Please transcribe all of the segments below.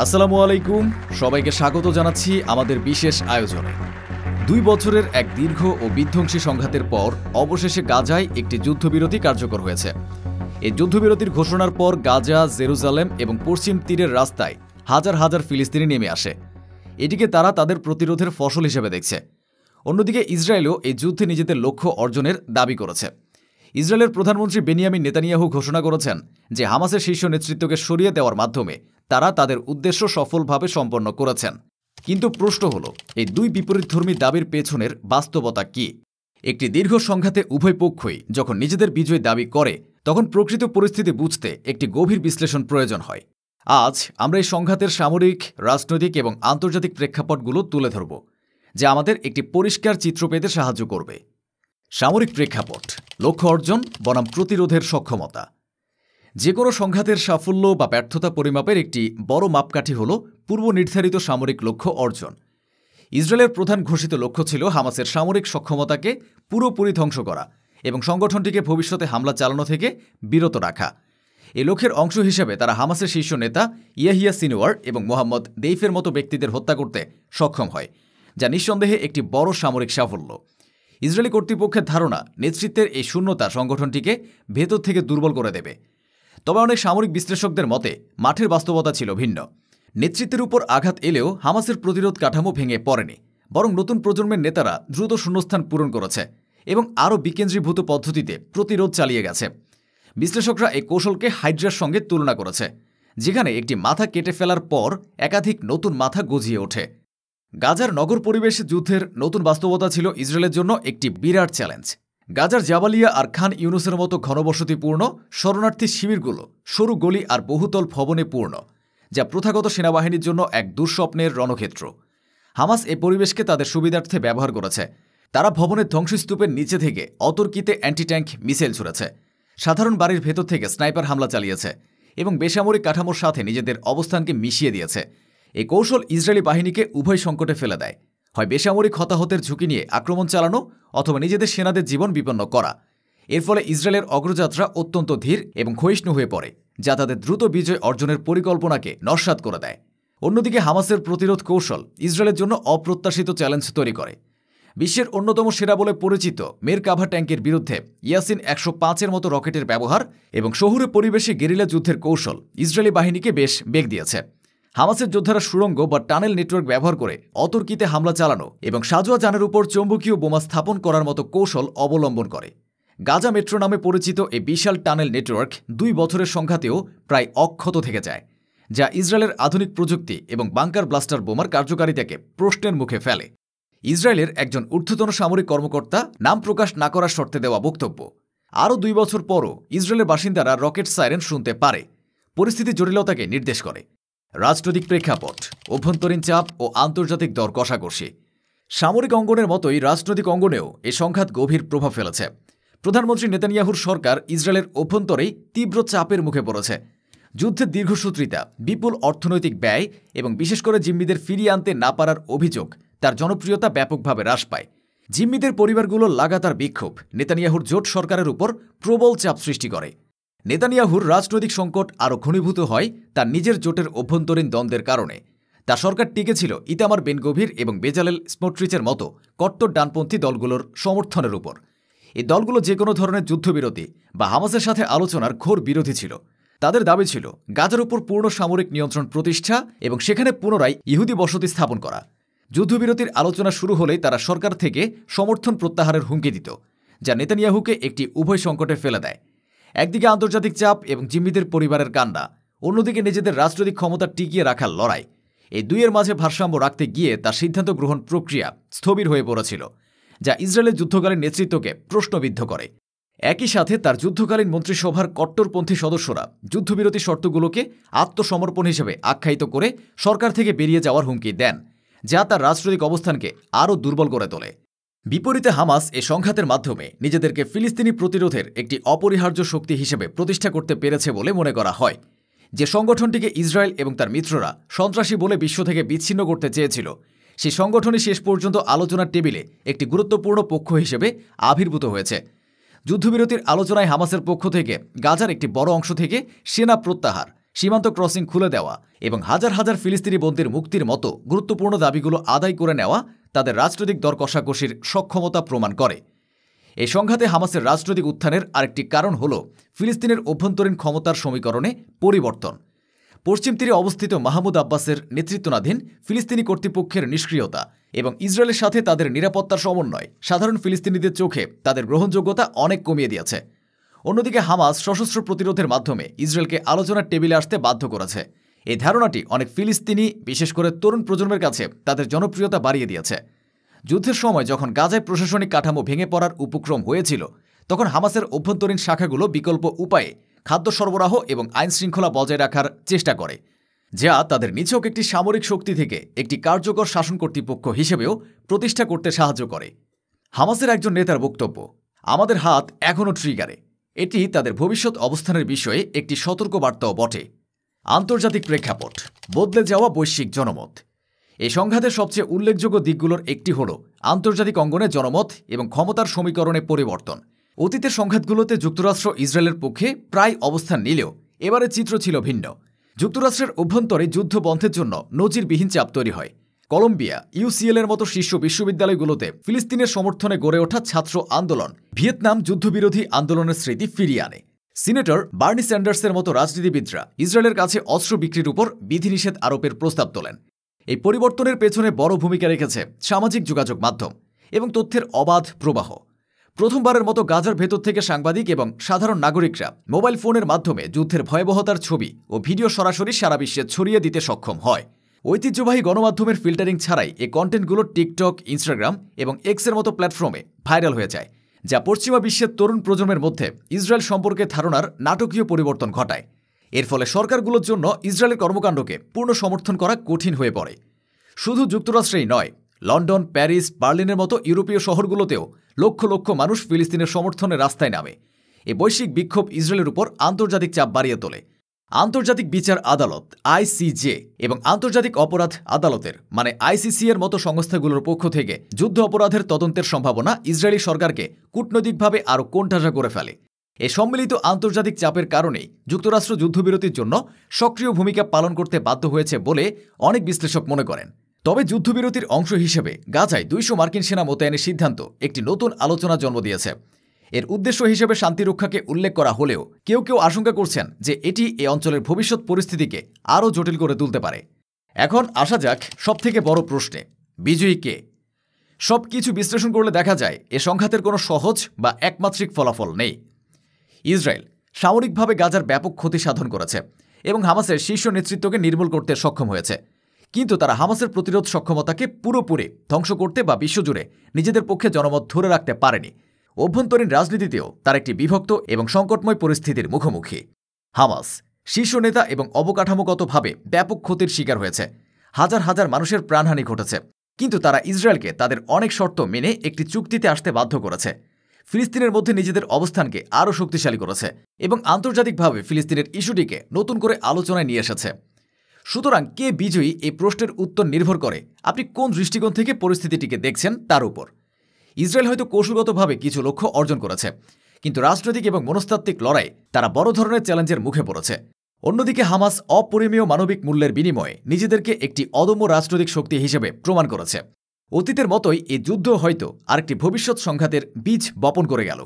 আসসালামু আলাইকুম, সবাইকে স্বাগত জানাচ্ছি আমাদের বিশেষ আয়োজনে। 2 বছরের এক দীর্ঘ ও বিধ্বংসী সংঘাতের পর অবশেষে গাজায় একটি যুদ্ধবিরতি কার্যকর হয়েছে। এই যুদ্ধবিরতির ঘোষণার পর গাজা, জেরুজালেম এবং পশ্চিম তীরের রাস্তায় হাজার হাজার ফিলিস্তিনি নেমে আসে। এটিকে তারা তাদের প্রতিরোধের ফসল হিসেবে দেখছে। অন্যদিকে ইসরায়েলও এই যুদ্ধে নিজেদের লক্ষ্য অর্জনের দাবি করেছে। ইসরায়েলের প্রধানমন্ত্রী বেনিয়ামিন নেতানিয়াহু ঘোষণা করেছেন যে হামাসের শীর্ষ নেতৃত্বকে সরিয়ে দেওয়ার মাধ্যমে তারা তাদের উদ্দেশ্য সফলভাবে সম্পন্ন করেছেন। কিন্তু প্রশ্ন হল, এই দুই বিপরীতধর্মী দাবির পেছনের বাস্তবতা কি? একটি দীর্ঘ সংঘাতে উভয় পক্ষই যখন নিজেদের বিজয় দাবি করে, তখন প্রকৃত পরিস্থিতি বুঝতে একটি গভীর বিশ্লেষণ প্রয়োজন হয়। আজ আমরা এই সংঘাতের সামরিক, রাজনৈতিক এবং আন্তর্জাতিক প্রেক্ষাপটগুলো তুলে ধরব, যা আমাদের একটি পরিষ্কার চিত্র পেতে সাহায্য করবে। সামরিক প্রেক্ষাপট: লক্ষ্য অর্জন বনাম প্রতিরোধের সক্ষমতা। যে কোনো সংঘাতের সাফল্য বা ব্যর্থতা পরিমাপের একটি বড় মাপকাঠি হল পূর্ব নির্ধারিত সামরিক লক্ষ্য অর্জন। ইসরায়েলের প্রধান ঘোষিত লক্ষ্য ছিল হামাসের সামরিক সক্ষমতাকে পুরোপুরি ধ্বংস করা এবং সংগঠনটিকে ভবিষ্যতে হামলা চালানো থেকে বিরত রাখা। এই লক্ষ্যের অংশ হিসেবে তারা হামাসের শীর্ষ নেতা ইয়াহিয়া সিনওয়ার এবং মোহাম্মদ দেইফের মতো ব্যক্তিদের হত্যা করতে সক্ষম হয়, যা নিঃসন্দেহে একটি বড় সামরিক সাফল্য। ইসরায়েলি কর্তৃপক্ষের ধারণা, নেতৃত্বের এই শূন্যতা সংগঠনটিকে ভেতর থেকে দুর্বল করে দেবে। তবে অনেক সামরিক বিশ্লেষকদের মতে মাঠের বাস্তবতা ছিল ভিন্ন। নেতৃত্বের উপর আঘাত এলেও হামাসের প্রতিরোধ কাঠামো ভেঙে পড়েনি, বরং নতুন প্রজন্মের নেতারা দ্রুত শূন্যস্থান পূরণ করেছে এবং আরও বিকেন্দ্রীভূত পদ্ধতিতে প্রতিরোধ চালিয়ে গেছে। বিশ্লেষকরা এই কৌশলকে হাইড্রার সঙ্গে তুলনা করেছে, যেখানে একটি মাথা কেটে ফেলার পর একাধিক নতুন মাথা গজিয়ে ওঠে। গাজার নগর পরিবেশ যুদ্ধের নতুন বাস্তবতা ছিল ইসরায়েলের জন্য একটি বিরাট চ্যালেঞ্জ। গাজার জাবালিয়া আর খান ইউনুসের মতো ঘনবসতিপূর্ণ শরণার্থী শিবিরগুলো সরু গলি আর বহুতল ভবনে পূর্ণ, যা প্রথাগত সেনাবাহিনীর জন্য এক দুঃস্বপ্নের রণক্ষেত্র। হামাস এই পরিবেশকে তাদের সুবিধার্থে ব্যবহার করেছে। তারা ভবনের ধ্বংসস্তূপের নিচে থেকে অতর্কিতে অ্যান্টি ট্যাঙ্ক মিসাইল ছুড়েছে, সাধারণ বাড়ির ভেতর থেকে স্নাইপার হামলা চালিয়েছে এবং বেসামরিক কাঠামোর সাথে নিজেদের অবস্থানকে মিশিয়ে দিয়েছে। এই কৌশল ইসরায়েলি বাহিনীকে উভয় সংকটে ফেলে দেয়, হয় বেসামরিক হতাহতের ঝুঁকি নিয়ে আক্রমণ চালানো অথবা নিজেদের সেনাদের জীবন বিপন্ন করা। এর ফলে ইসরায়েলের অগ্রযাত্রা অত্যন্ত ধীর এবং ক্ষয়িষ্ণু হয়ে পড়ে, যা তাদের দ্রুত বিজয় অর্জনের পরিকল্পনাকে নস্যাৎ করে দেয়। অন্যদিকে হামাসের প্রতিরোধ কৌশল ইসরায়েলের জন্য অপ্রত্যাশিত চ্যালেঞ্জ তৈরি করে। বিশ্বের অন্যতম সেরা বলে পরিচিত মেরকাভা ট্যাঙ্কের বিরুদ্ধে ইয়াসিন 105-এর মতো রকেটের ব্যবহার এবং শহুরে পরিবেশে গেরিলা যুদ্ধের কৌশল ইসরায়েলি বাহিনীকে বেশ বেগ দিয়েছে। হামাসের যোদ্ধারা সুড়ঙ্গ বা টানেল নেটওয়ার্ক ব্যবহার করে অতর্কিতে হামলা চালানো এবং সাজোয়া যানের উপর চৌম্বকীয় বোমা স্থাপন করার মতো কৌশল অবলম্বন করে। গাজা মেট্রো নামে পরিচিত এই বিশাল টানেল নেটওয়ার্ক 2 বছরের সংঘাতেও প্রায় অক্ষত থেকে যায়, যা ইসরায়েলের আধুনিক প্রযুক্তি এবং বাংকার ব্লাস্টার বোমার কার্যকারিতাকে প্রশ্নের মুখে ফেলে। ইসরায়েলের একজন ঊর্ধ্বতন সামরিক কর্মকর্তা নাম প্রকাশ না করার শর্তে দেওয়া বক্তব্য, আরও 2 বছর পরও ইসরায়েলের বাসিন্দারা রকেট সাইরেন শুনতে পারে, পরিস্থিতি জটিলতাকে নির্দেশ করে। রাজনৈতিক প্রেক্ষাপট: অভ্যন্তরীণ চাপ ও আন্তর্জাতিক দর কষাকষি। সামরিক অঙ্গনের মতোই রাজনৈতিক অঙ্গনেও এ সংঘাত গভীর প্রভাব ফেলেছে। প্রধানমন্ত্রী নেতানিয়াহুর সরকার ইসরায়েলের অভ্যন্তরেই তীব্র চাপের মুখে পড়েছে। যুদ্ধের দীর্ঘসূত্রিতা, বিপুল অর্থনৈতিক ব্যয় এবং বিশেষ করে জিম্মিদের ফিরিয়ে আনতে না পারার অভিযোগ তার জনপ্রিয়তা ব্যাপকভাবে হ্রাস পায়। জিম্মিদের পরিবারগুলোর লাগাতার বিক্ষোভ নেতানিয়াহুর জোট সরকারের উপর প্রবল চাপ সৃষ্টি করে। নেতানিয়াহুর রাজনৈতিক সংকট আরও ঘনীভূত হয় তার নিজের জোটের অভ্যন্তরীণ দ্বন্দ্বের কারণে। তার সরকার টিকেছিল ইতামার বেন গভির এবং বেজালেল স্মোট্রিচের মতো কট্টর ডানপন্থী দলগুলোর সমর্থনের উপর। এই দলগুলো যে কোনো ধরনের যুদ্ধবিরতি বা হামাসের সাথে আলোচনার ঘোর বিরোধী ছিল। তাদের দাবি ছিল গাজার উপর পূর্ণ সামরিক নিয়ন্ত্রণ প্রতিষ্ঠা এবং সেখানে পুনরায় ইহুদি বসতি স্থাপন করা। যুদ্ধবিরতির আলোচনা শুরু হলেই তারা সরকার থেকে সমর্থন প্রত্যাহারের হুমকি দিত, যা নেতানিয়াহুকে একটি উভয় সংকটে ফেলে দেয়। একদিকে আন্তর্জাতিক চাপ এবং জিম্মিদের পরিবারের কান্না, অন্যদিকে নিজেদের রাজনৈতিক ক্ষমতা টিকিয়ে রাখার লড়াই। এই দুইয়ের মাঝে ভারসাম্য রাখতে গিয়ে তার সিদ্ধান্ত গ্রহণ প্রক্রিয়া স্থবির হয়ে পড়েছিল, যা ইসরায়েলের যুদ্ধকালীন নেতৃত্বকে প্রশ্নবিদ্ধ করে। একই সাথে তার যুদ্ধকালীন মন্ত্রিসভার কট্টরপন্থী সদস্যরা যুদ্ধবিরতি শর্তগুলোকে আত্মসমর্পণ হিসেবে আখ্যায়িত করে সরকার থেকে বেরিয়ে যাওয়ার হুমকি দেন, যা তার রাজনৈতিক অবস্থানকে আরও দুর্বল করে তোলে। বিপরীতে হামাস এ সংঘাতের মাধ্যমে নিজেদেরকে ফিলিস্তিনি প্রতিরোধের একটি অপরিহার্য শক্তি হিসেবে প্রতিষ্ঠা করতে পেরেছে বলে মনে করা হয়। যে সংগঠনটিকে ইসরায়েল এবং তার মিত্ররা সন্ত্রাসী বলে বিশ্ব থেকে বিচ্ছিন্ন করতে চেয়েছিল, সেই সংগঠনই শেষ পর্যন্ত আলোচনার টেবিলে একটি গুরুত্বপূর্ণ পক্ষ হিসেবে আবির্ভূত হয়েছে। যুদ্ধবিরতির আলোচনায় হামাসের পক্ষ থেকে গাজার একটি বড় অংশ থেকে সেনা প্রত্যাহার, সীমান্ত ক্রসিং খুলে দেওয়া এবং হাজার হাজার ফিলিস্তিনি বন্দীর মুক্তির মতো গুরুত্বপূর্ণ দাবিগুলো আদায় করে নেওয়া তাদের রাজনৈতিক দর কষাকষির সক্ষমতা প্রমাণ করে। এই সংঘাতে হামাসের রাজনৈতিক উত্থানের আরেকটি কারণ হল ফিলিস্তিনের অভ্যন্তরীণ ক্ষমতার সমীকরণে পরিবর্তন। পশ্চিম তীরে অবস্থিত মাহমুদ আব্বাসের নেতৃত্বাধীন ফিলিস্তিনি কর্তৃপক্ষের নিষ্ক্রিয়তা এবং ইসরায়েলের সাথে তাদের নিরাপত্তার সমন্বয় সাধারণ ফিলিস্তিনিদের চোখে তাদের গ্রহণযোগ্যতা অনেক কমিয়ে দিয়েছে। অন্যদিকে হামাস সশস্ত্র প্রতিরোধের মাধ্যমে ইসরায়েলকে আলোচনার টেবিলে আসতে বাধ্য করেছে। এই ধারণাটি অনেক ফিলিস্তিনি, বিশেষ করে তরুণ প্রজন্মের কাছে তাদের জনপ্রিয়তা বাড়িয়ে দিয়েছে। যুদ্ধের সময় যখন গাজায় প্রশাসনিক কাঠামো ভেঙে পড়ার উপক্রম হয়েছিল, তখন হামাসের অভ্যন্তরীণ শাখাগুলো বিকল্প উপায়ে খাদ্য সরবরাহ এবং আইনশৃঙ্খলা বজায় রাখার চেষ্টা করে, যা তাদের নিছক একটি সামরিক শক্তি থেকে একটি কার্যকর শাসন কর্তৃপক্ষ হিসেবেও প্রতিষ্ঠা করতে সাহায্য করে। হামাসের একজন নেতার বক্তব্য, আমাদের হাত এখনও ট্রিগারে। এটি তাদের ভবিষ্যৎ অবস্থানের বিষয়ে একটি সতর্কবার্তাও বটে। আন্তর্জাতিক প্রেক্ষাপট, বদলে যাওয়া বৈশ্বিক জনমত। এই সংঘাতের সবচেয়ে উল্লেখযোগ্য দিকগুলোর একটি হল আন্তর্জাতিক অঙ্গনে জনমত এবং ক্ষমতার সমীকরণে পরিবর্তন। অতীতের সংঘাতগুলোতে যুক্তরাষ্ট্র ইসরায়েলের পক্ষে প্রায় অবস্থান নিলেও এবারের চিত্র ছিল ভিন্ন। যুক্তরাষ্ট্রের অভ্যন্তরে যুদ্ধ বন্ধের জন্য নজিরবিহীন চাপ তৈরি হয়। কলম্বিয়া, ইউসিএল এর মতো শীর্ষ বিশ্ববিদ্যালয়গুলোতে ফিলিস্তিনের সমর্থনে গড়ে ওঠা ছাত্র আন্দোলন ভিয়েতনাম যুদ্ধবিরোধী আন্দোলনের স্মৃতি ফিরিয়ে আনে। সিনেটর বার্নি স্যান্ডার্সের মতো রাজনীতিবিদরা ইসরায়েলের কাছে অস্ত্র বিক্রির উপর বিধিনিষেধ আরোপের প্রস্তাব তোলেন। এই পরিবর্তনের পেছনে বড় ভূমিকা রেখেছে সামাজিক যোগাযোগ মাধ্যম এবং তথ্যের অবাধ প্রবাহ। প্রথমবারের মতো গাজার ভেতর থেকে সাংবাদিক এবং সাধারণ নাগরিকরা মোবাইল ফোনের মাধ্যমে যুদ্ধের ভয়াবহতার ছবি ও ভিডিও সরাসরি সারা বিশ্বে ছড়িয়ে দিতে সক্ষম হয়। ঐতিহ্যবাহী গণমাধ্যমের ফিল্টারিং ছাড়াই এই কন্টেন্টগুলো টিকটক, ইনস্টাগ্রাম এবং এক্সের মতো প্ল্যাটফর্মে ভাইরাল হয়ে যায়, যা পশ্চিমা বিশ্বের তরুণ প্রজন্মের মধ্যে ইসরায়েল সম্পর্কে ধারণার নাটকীয় পরিবর্তন ঘটায়। এর ফলে সরকারগুলোর জন্য ইসরায়েলের কর্মকাণ্ডকে পূর্ণ সমর্থন করা কঠিন হয়ে পড়ে। শুধু যুক্তরাষ্ট্রেই নয়, লন্ডন, প্যারিস, বার্লিনের মতো ইউরোপীয় শহরগুলোতেও লক্ষ লক্ষ মানুষ ফিলিস্তিনের সমর্থনে রাস্তায় নামে। এই বৈশ্বিক বিক্ষোভ ইসরায়েলের উপর আন্তর্জাতিক চাপ বাড়িয়ে তোলে। আন্তর্জাতিক বিচার আদালত আইসিজে এবং আন্তর্জাতিক অপরাধ আদালতের আইসিসি এর মতো সংস্থাগুলোর পক্ষ থেকে যুদ্ধ অপরাধের তদন্তের সম্ভাবনা ইসরায়েলি সরকারকে কূটনৈতিকভাবে আরও কোণঠাসা করে ফেলে। এই সম্মিলিত আন্তর্জাতিক চাপের কারণেই যুক্তরাষ্ট্র যুদ্ধবিরতির জন্য সক্রিয় ভূমিকা পালন করতে বাধ্য হয়েছে বলে অনেক বিশ্লেষক মনে করেন। তবে যুদ্ধবিরতির অংশ হিসেবে গাজায় 200 মার্কিন সেনা মোতায়েনের সিদ্ধান্ত একটি নতুন আলোচনা জন্ম দিয়েছে। এর উদ্দেশ্য হিসেবে শান্তিরক্ষাকে উল্লেখ করা হলেও কেউ কেউ আশঙ্কা করছেন যে এটি এই অঞ্চলের ভবিষ্যৎ পরিস্থিতিকে আরও জটিল করে তুলতে পারে। এখন আসা যাক সবথেকে বড় প্রশ্নে, বিজয়ী কে? সবকিছু বিশ্লেষণ করলে দেখা যায় এ সংঘাতের কোনো সহজ বা একমাত্রিক ফলাফল নেই। ইসরায়েল সামরিকভাবে গাজার ব্যাপক ক্ষতি সাধন করেছে এবং হামাসের শীর্ষ নেতৃত্বকে নির্মূল করতে সক্ষম হয়েছে, কিন্তু তারা হামাসের প্রতিরোধ সক্ষমতাকে পুরোপুরি ধ্বংস করতে বা বিশ্বজুড়ে নিজেদের পক্ষে জনমত ধরে রাখতে পারেনি। অভ্যন্তরীণ রাজনীতিতেও তার একটি বিভক্ত এবং সংকটময় পরিস্থিতির মুখোমুখি। হামাস শীর্ষ নেতা এবং অবকাঠামোগতভাবে ব্যাপক ক্ষতির শিকার হয়েছে। হাজার হাজার মানুষের প্রাণহানি ঘটেছে, কিন্তু তারা ইসরায়েলকে তাদের অনেক শর্ত মেনে একটি চুক্তিতে আসতে বাধ্য করেছে। ফিলিস্তিনের মধ্যে নিজেদের অবস্থানকে আরও শক্তিশালী করেছে এবং আন্তর্জাতিকভাবে ফিলিস্তিনের ইস্যুটিকে নতুন করে আলোচনায় নিয়ে এসেছে। সুতরাং কে বিজয়ী এই প্রশ্নের উত্তর নির্ভর করে আপনি কোন দৃষ্টিকোণ থেকে পরিস্থিতিটিকে দেখছেন তার উপর। ইসরায়েল হয়তো কৌশলগতভাবে কিছু লক্ষ্য অর্জন করেছে, কিন্তু রাজনৈতিক এবং মনস্তাত্ত্বিক লড়াই তারা বড় ধরনের চ্যালেঞ্জের মুখে পড়েছে। অন্যদিকে হামাস অপরিমেয় মানবিক মূল্যের বিনিময়ে নিজেদেরকে একটি অদম্য রাজনৈতিক শক্তি হিসেবে প্রমাণ করেছে। অতীতের মতোই এই যুদ্ধ হয়তো আরেকটি ভবিষ্যৎ সংঘাতের বীজ বপন করে গেল,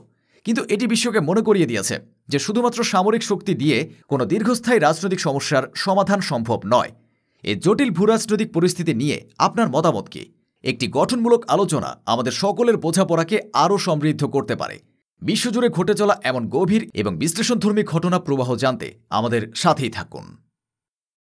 কিন্তু এটি বিশ্বকে মনে করিয়ে দিয়েছে যে শুধুমাত্র সামরিক শক্তি দিয়ে কোনো দীর্ঘস্থায়ী রাজনৈতিক সমস্যার সমাধান সম্ভব নয়। এই জটিল ভূরাজনৈতিক পরিস্থিতি নিয়ে আপনার মতামত কি? একটি গঠনমূলক আলোচনা আমাদের সকলের বোঝাপড়াকে আরও সমৃদ্ধ করতে পারে। বিশ্বজুড়ে ঘটে চলা এমন গভীর এবং বিশ্লেষণধর্মী ঘটনা প্রবাহ জানতে আমাদের সাথেই থাকুন।